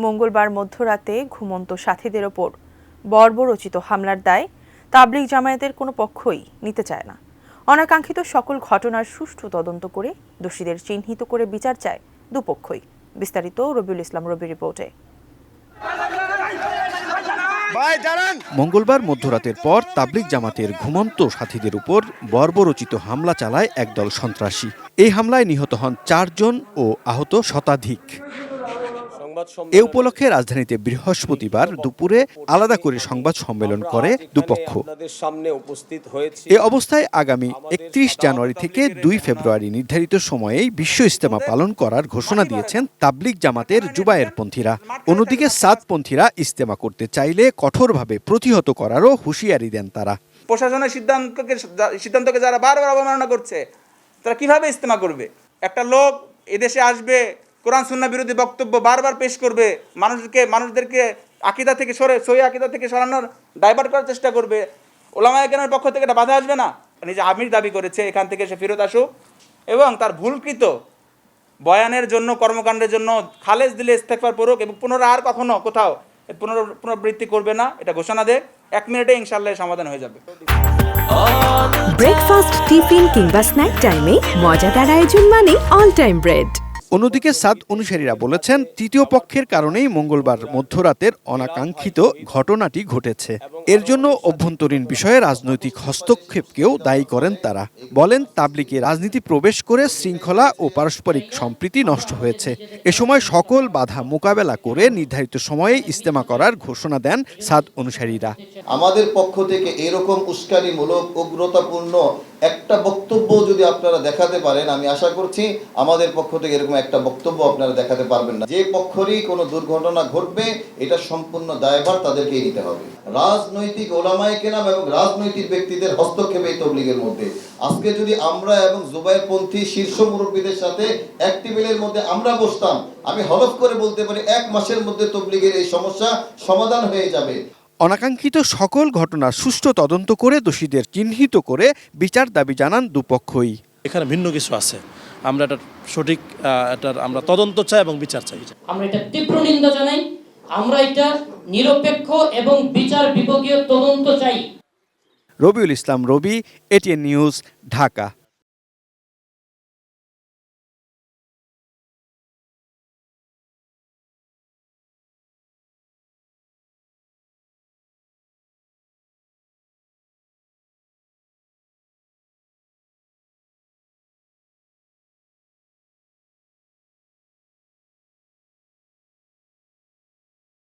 মঙ্গলবার মধ্যরাতে ঘুমন্ত সাথীদের ওপর বর্বরচিত হামলার দায় তাবলিগ জামায়াতের কোনো পক্ষই নিতে চায় না। অনাকাঙ্ক্ষিত সকল ঘটনার সুষ্ঠু তদন্ত করে দোষীদের চিহ্নিত করে বিচার চায় দুপক্ষই। বিস্তারিত রবিউল ইসলাম রবির রিপোর্টে। মঙ্গলবার মধ্যরাতের পর তাবলিগ জামাতের ঘুমন্ত সাথীদের উপর বর্বরচিত হামলা চালায় একদল সন্ত্রাসী। এই হামলায় নিহত হন 4 জন ও আহত শতাধিক। এ উপলক্ষে রাজধানীতে বৃহস্পতিবার দুপুরে আলাদা করে সংবাদ সম্মেলন করে দুপক্ষ। এ অবস্থায় আগামী 31 জানুয়ারি থেকে 2 ফেব্রুয়ারি নির্ধারিত সময়েই বিশ্ব ইজতেমা পালন করার ঘোষণা দিয়েছেন তাবলিগ জামাতের জুবায়েরপন্থীরা। অন্যদিকে সাদপন্থীরা ইজতেমা করতে চাইলে কঠোরভাবে প্রতিহত করারও হুঁশিয়ারি দেন তারা। প্রশাসনের সিদ্ধান্তকে যারা বারবার অবমাননা করছে তারা কিভাবে ইজতেমা করবে? একটা লোক এদেশে আসবে, কোরআন সুন্নাহ বিরোধী বক্তব্য বারবার পেশ করবে, মানুষদেরকে আকীদা থেকে সহি আকীদা থেকে সরানোর ডাইভার্ট করার চেষ্টা করবে। উলামায়ে কেরামের পক্ষ থেকে এটা বাধা আসবে না। নিজে আমির দাবি করেছে এখান থেকে সে ফেরত আসুক এবং তার ভুলকৃত বয়ানের জন্য, কর্মকাণ্ডের জন্য খালেজ দিলে ইস্তেগফার পড়ুক এবং পুনরায় আর কখনো কোথাও পুনরাবৃত্তি করবে না, এটা ঘোষণা দেয়। 1 মিনিটে ইনশাআল্লাহ সমাধান হয়ে যাবে। ব্রেকফাস্ট, টিফিন কিংবা স্ন্যাক টাইমে মজাদার আয়োজন মানে অল টাইম ব্রেড। অন্যদিকে সাদ অনুসারীরা বলেছেন তৃতীয় পক্ষের কারণেই মঙ্গলবার মধ্যরাতের অনাকাঙ্ক্ষিত ঘটনাটি ঘটেছে। এর জন্য অভ্যন্তরীণ বিষয়ে রাজনৈতিক হস্তক্ষেপকেও দায়ী করেন তারা। বলেন তাবলিগে রাজনীতি প্রবেশ করে শৃঙ্খলা ও পারস্পরিক সম্প্রীতি নষ্ট হয়েছে। এ সময় সকল বাধা মোকাবেলা করে নির্ধারিত সময়ে ইজতেমা করার ঘোষণা দেন সাদ অনুসারীরা। আমাদের পক্ষ থেকে এরকম উস্কানিমূলক, উগ্রতাপূর্ণ একটা বক্তব্য যদি আপনারা দেখাতে পারেন, আমি আশা করছি আমাদের পক্ষ থেকে এরকম একটা বক্তব্য আপনারা দেখাতে পারবেন না। যে পক্ষেরই কোনো দুর্ঘটনা ঘটবে এটা সম্পূর্ণ দায়ভার তাদেরকেই নিতে হবে। রাজনৈতিক ওলামায়ে কেরাম এবং রাজনৈতিক ব্যক্তিদের হস্তক্ষেপ এই তবলিগের মধ্যে। আজকে যদি আমরা এবং জুবায়েরপন্থী শীর্ষ মুরব্বীদের সাথে এক টেবিলের মধ্যে আমরা বসতাম, আমি হলফ করে বলতে পারি 1 মাসের মধ্যে তবলিগের এই সমস্যা সমাধান হয়ে যাবে। অনাকাঙ্ক্ষিত সকল ঘটনার সুষ্ঠু তদন্ত করে দোষীদের চিহ্নিত করে বিচার দাবি জানান দুপক্ষই। এখানে ভিন্ন কিছু আছে, আমরা এটা সঠিক আমরা তদন্ত চাই এবং বিচার চাই। আমরা এটা তীব্র নিন্দা জানাই। আমরা এটা নিরপেক্ষ এবং বিচার বিভাগীয় তদন্ত চাই। রবিউল ইসলাম রবি, এটিএন নিউজ, ঢাকা।